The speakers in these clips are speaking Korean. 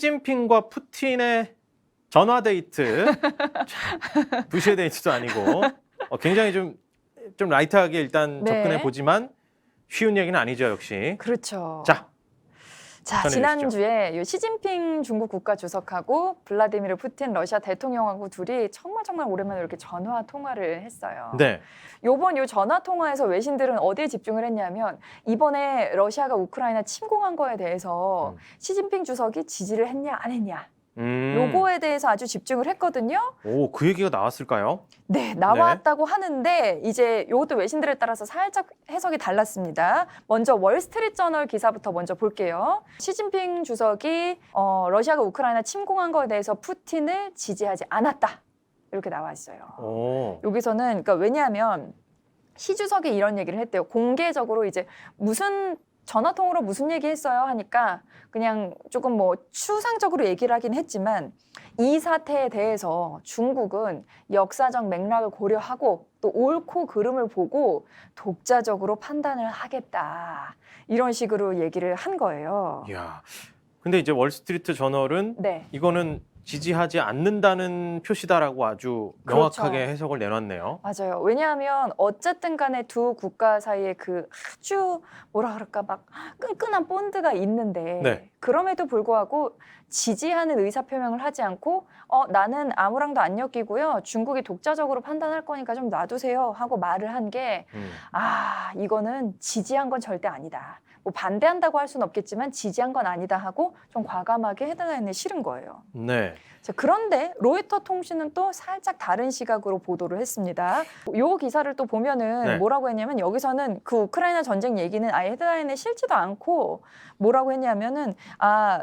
시진핑과 푸틴의 전화 데이트. 부시의 데이트도 아니고 굉장히 좀 라이트하게 일단 네. 접근해 보지만 쉬운 얘기는 아니죠, 역시. 그렇죠. 자, 자, 지난주에 이 시진핑 중국 국가주석하고 블라디미르 푸틴 러시아 대통령하고 둘이 정말 오랜만에 이렇게 전화 통화를 했어요. 네. 요번 요 전화 통화에서 외신들은 어디에 집중을 했냐면 이번에 러시아가 우크라이나 침공한 거에 대해서 시진핑 주석이 지지를 했냐 안 했냐 요거에 대해서 아주 집중을 했거든요. 오, 그 얘기가 나왔을까요? 네, 나왔다고 하는데 이제 요것도 외신들에 따라서 살짝 해석이 달랐습니다. 먼저 월스트리트저널 기사부터 먼저 볼게요. 시진핑 주석이 러시아가 우크라이나 침공한 거에 대해서 푸틴을 지지하지 않았다. 이렇게 나와 있어요. 오. 여기서는 그러니까 왜냐하면 시 주석이 이런 얘기를 했대요. 공개적으로 이제 무슨 전화통으로 무슨 얘기했어요 하니까 그냥 조금 뭐 추상적으로 얘기를 하긴 했지만 이 사태에 대해서 중국은 역사적 맥락을 고려하고 또 옳고 그름을 보고 독자적으로 판단을 하겠다. 이런 식으로 얘기를 한 거예요. 이야. 근데 이제 월스트리트 저널은 네. 이거는 지지하지 않는다는 표시다라고 아주 명확하게 그렇죠. 해석을 내놨네요. 맞아요. 왜냐하면 어쨌든 간에 두 국가 사이에 그 아주 뭐라 그럴까 막 끈끈한 본드가 있는데 네. 그럼에도 불구하고 지지하는 의사표명을 하지 않고 나는 아무랑도 안 엮이고요. 중국이 독자적으로 판단할 거니까 좀 놔두세요 하고 말을 한 게 이거는 지지한 건 절대 아니다. 뭐 반대한다고 할 수는 없겠지만 지지한 건 아니다 하고 좀 과감하게 헤드라인에 실은 거예요. 네. 자, 그런데 로이터 통신은 또 살짝 다른 시각으로 보도를 했습니다. 요 기사를 또 보면은 네. 뭐라고 했냐면 여기서는 그 우크라이나 전쟁 얘기는 아예 헤드라인에 실지도 않고 뭐라고 했냐면은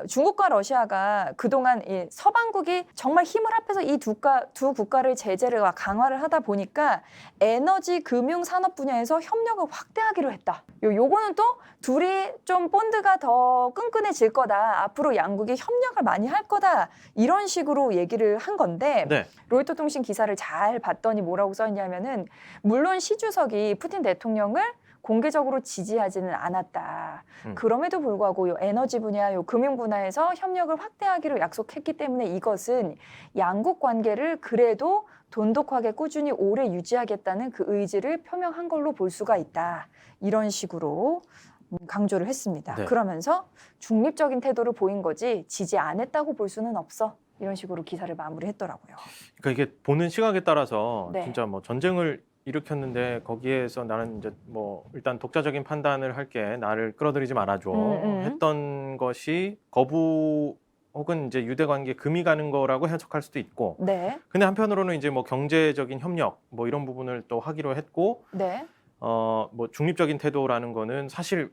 중국과 러시아가 그동안 이 서방국이 정말 힘을 합해서 이 두 국가를 제재를 강화를 하다 보니까 에너지 금융 산업 분야에서 협력을 확대하기로 했다. 요거는 또 둘이 좀 본드가 더 끈끈해질 거다. 앞으로 양국이 협력을 많이 할 거다. 이런 식으로 얘기를 한 건데 네. 로이터 통신 기사를 잘 봤더니 뭐라고 써있냐면은 물론 시 주석이 푸틴 대통령을 공개적으로 지지하지는 않았다. 그럼에도 불구하고 요 에너지 분야, 요 금융 분야에서 협력을 확대하기로 약속했기 때문에 이것은 양국 관계를 그래도 돈독하게 꾸준히 오래 유지하겠다는 그 의지를 표명한 걸로 볼 수가 있다. 이런 식으로 강조를 했습니다. 네. 그러면서 중립적인 태도를 보인 거지 지지 안 했다고 볼 수는 없어. 이런 식으로 기사를 마무리했더라고요. 그러니까 이게 보는 시각에 따라서 네. 진짜 뭐 전쟁을 일으켰는데 거기에서 나는 이제 뭐 일단 독자적인 판단을 할게, 나를 끌어들이지 말아줘 했던 것이 거부 혹은 이제 유대 관계 금이 가는 거라고 해석할 수도 있고. 네. 근데 한편으로는 이제 뭐 경제적인 협력 뭐 이런 부분을 또 하기로 했고 네. 뭐 중립적인 태도라는 거는 사실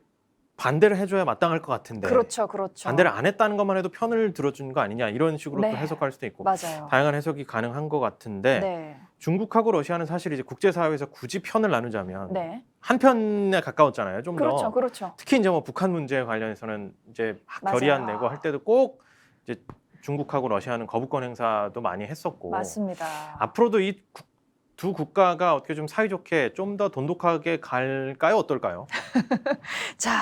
반대를 해줘야 마땅할 것 같은데 그렇죠. 반대를 안 했다는 것만 해도 편을 들어준 거 아니냐 이런 식으로 네. 또 해석할 수도 있고 맞아요. 다양한 해석이 가능한 것 같은데 네. 중국하고 러시아는 사실 이제 국제사회에서 굳이 편을 나누자면 네. 한 편에 가까웠잖아요. 좀 그렇죠. 더 그렇죠. 특히 이제 뭐 북한 문제 관련해서는 이제 막 맞아요. 결의안 내고 할 때도 꼭 이제 중국하고 러시아는 거부권 행사도 많이 했었고 맞습니다. 앞으로도 이 두 국가가 어떻게 좀 사이좋게 좀 더 돈독하게 갈까요? 어떨까요? 자,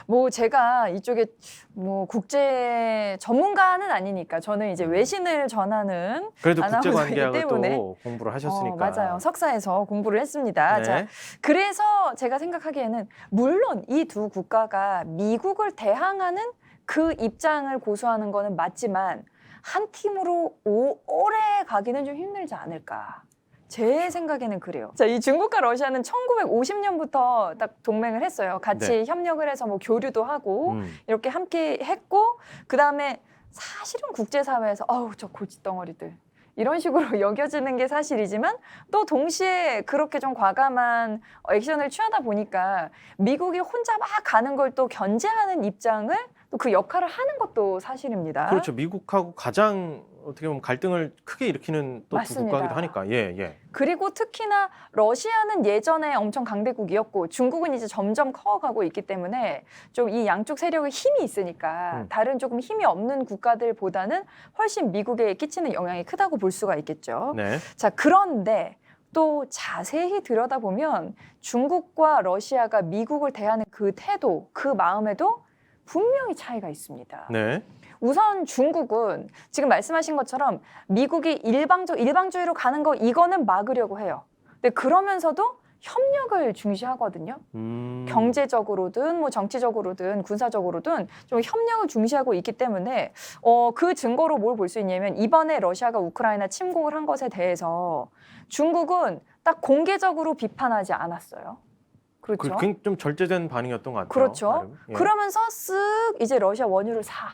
뭐 제가 이쪽에 뭐 국제 전문가는 아니니까 저는 이제 외신을 전하는 그래도 아나운서이기 국제관계학을 때문에 또 공부를 하셨으니까. 맞아요. 석사에서 공부를 했습니다. 네. 자, 그래서 제가 생각하기에는 물론 이 두 국가가 미국을 대항하는 그 입장을 고수하는 거는 맞지만 한 팀으로 오래 가기는 좀 힘들지 않을까. 제 생각에는 그래요. 자, 이 중국과 러시아는 1950년부터 딱 동맹을 했어요. 같이 네. 협력을 해서 뭐 교류도 하고 이렇게 함께 했고 그다음에 사실은 국제사회에서 저 고집덩어리들 이런 식으로 여겨지는 게 사실이지만 또 동시에 그렇게 좀 과감한 액션을 취하다 보니까 미국이 혼자 막 가는 걸 또 견제하는 입장을 또 그 역할을 하는 것도 사실입니다. 그렇죠. 미국하고 가장 어떻게 보면 갈등을 크게 일으키는 또 두 맞습니다. 국가이기도 하니까. 예. 그리고 특히나 러시아는 예전에 엄청 강대국이었고 중국은 이제 점점 커가고 있기 때문에 좀 이 양쪽 세력의 힘이 있으니까 다른 조금 힘이 없는 국가들보다는 훨씬 미국에 끼치는 영향이 크다고 볼 수가 있겠죠. 네. 자, 그런데 또 자세히 들여다보면 중국과 러시아가 미국을 대하는 그 태도, 그 마음에도 분명히 차이가 있습니다. 네. 우선 중국은 지금 말씀하신 것처럼 미국이 일방주의로 가는 거 이거는 막으려고 해요. 근데 그러면서도 협력을 중시하거든요. 경제적으로든 뭐 정치적으로든 군사적으로든 좀 협력을 중시하고 있기 때문에 그 증거로 뭘 볼 수 있냐면 이번에 러시아가 우크라이나 침공을 한 것에 대해서 중국은 딱 공개적으로 비판하지 않았어요. 그렇죠. 좀 절제된 반응이었던 것 같아요. 그렇죠. 나름. 예. 그러면서 쓱 이제 러시아 원유를 사.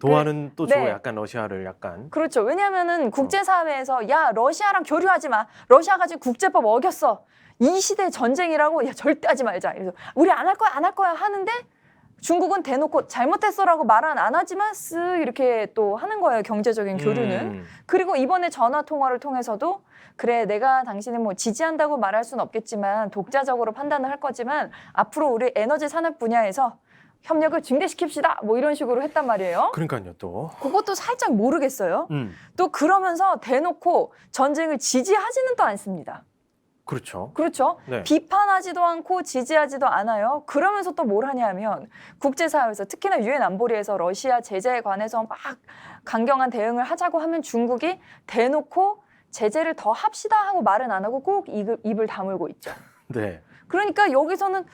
도와는 또 줘. 네. 약간 러시아를 약간. 그렇죠. 왜냐하면은 국제사회에서 야 러시아랑 교류하지 마. 러시아가 지금 국제법 어겼어. 이 시대 전쟁이라고 야 절대 하지 말자. 그래서 우리 안 할 거야 안 할 거야 하는데 중국은 대놓고 잘못했어라고 말은 안 하지만 쓱 이렇게 또 하는 거예요. 경제적인 교류는. 그리고 이번에 전화 통화를 통해서도 그래 내가 당신을 뭐 지지한다고 말할 수는 없겠지만 독자적으로 판단을 할 거지만 앞으로 우리 에너지 산업 분야에서 협력을 증대시킵시다. 뭐 이런 식으로 했단 말이에요. 그러니까요 또. 그것도 살짝 모르겠어요. 또 그러면서 대놓고 전쟁을 지지하지는 또 않습니다. 그렇죠. 그렇죠. 네. 비판하지도 않고 지지하지도 않아요. 그러면서 또 뭘 하냐면 국제사회에서 특히나 유엔 안보리에서 러시아 제재에 관해서 막 강경한 대응을 하자고 하면 중국이 대놓고 제재를 더 합시다 하고 말은 안 하고 꼭 입을 다물고 있죠. 네. 그러니까 여기서는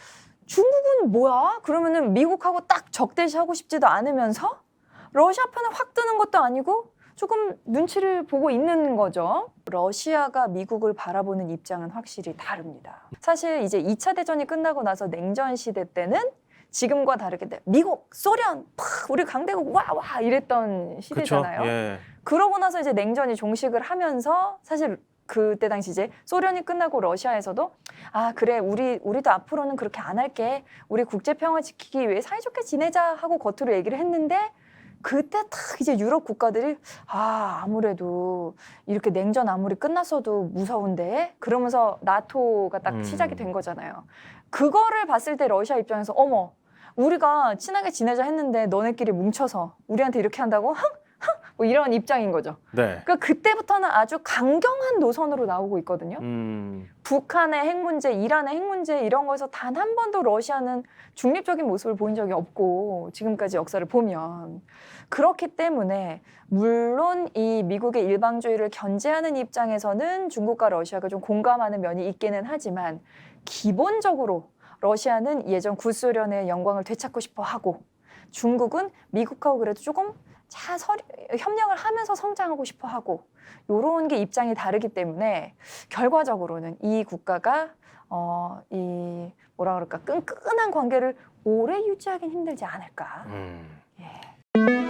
중국은 뭐야? 그러면은 미국하고 딱 적대시하고 싶지도 않으면서 러시아 편에 확 뜨는 것도 아니고 조금 눈치를 보고 있는 거죠. 러시아가 미국을 바라보는 입장은 확실히 다릅니다. 사실 이제 2차 대전이 끝나고 나서 냉전 시대 때는 지금과 다르게 미국, 소련, 우리 강대국 와 이랬던 시대잖아요. 그렇죠. 예. 그러고 나서 이제 냉전이 종식을 하면서 사실 그때 당시 이제 소련이 끝나고 러시아에서도 아 그래 우리도 앞으로는 그렇게 안 할게. 우리 국제 평화 지키기 위해 사이좋게 지내자 하고 겉으로 얘기를 했는데 그때 딱 이제 유럽 국가들이 아무래도 이렇게 냉전 아무리 끝났어도 무서운데 그러면서 나토가 딱 시작이 된 거잖아요. 그거를 봤을 때 러시아 입장에서 어머 우리가 친하게 지내자 했는데 너네끼리 뭉쳐서 우리한테 이렇게 한다고? 뭐 이런 입장인 거죠. 네. 그러니까 그때부터는 아주 강경한 노선으로 나오고 있거든요. 북한의 핵 문제, 이란의 핵 문제 이런 거에서 단 한 번도 러시아는 중립적인 모습을 보인 적이 없고 지금까지 역사를 보면 그렇기 때문에 물론 이 미국의 일방주의를 견제하는 입장에서는 중국과 러시아가 좀 공감하는 면이 있기는 하지만 기본적으로 러시아는 예전 구소련의 영광을 되찾고 싶어 하고 중국은 미국하고 그래도 조금 협력을 하면서 성장하고 싶어 하고 요런 게 입장이 다르기 때문에 결과적으로는 이 국가가 이 뭐라 그럴까 끈끈한 관계를 오래 유지하긴 힘들지 않을까. 예.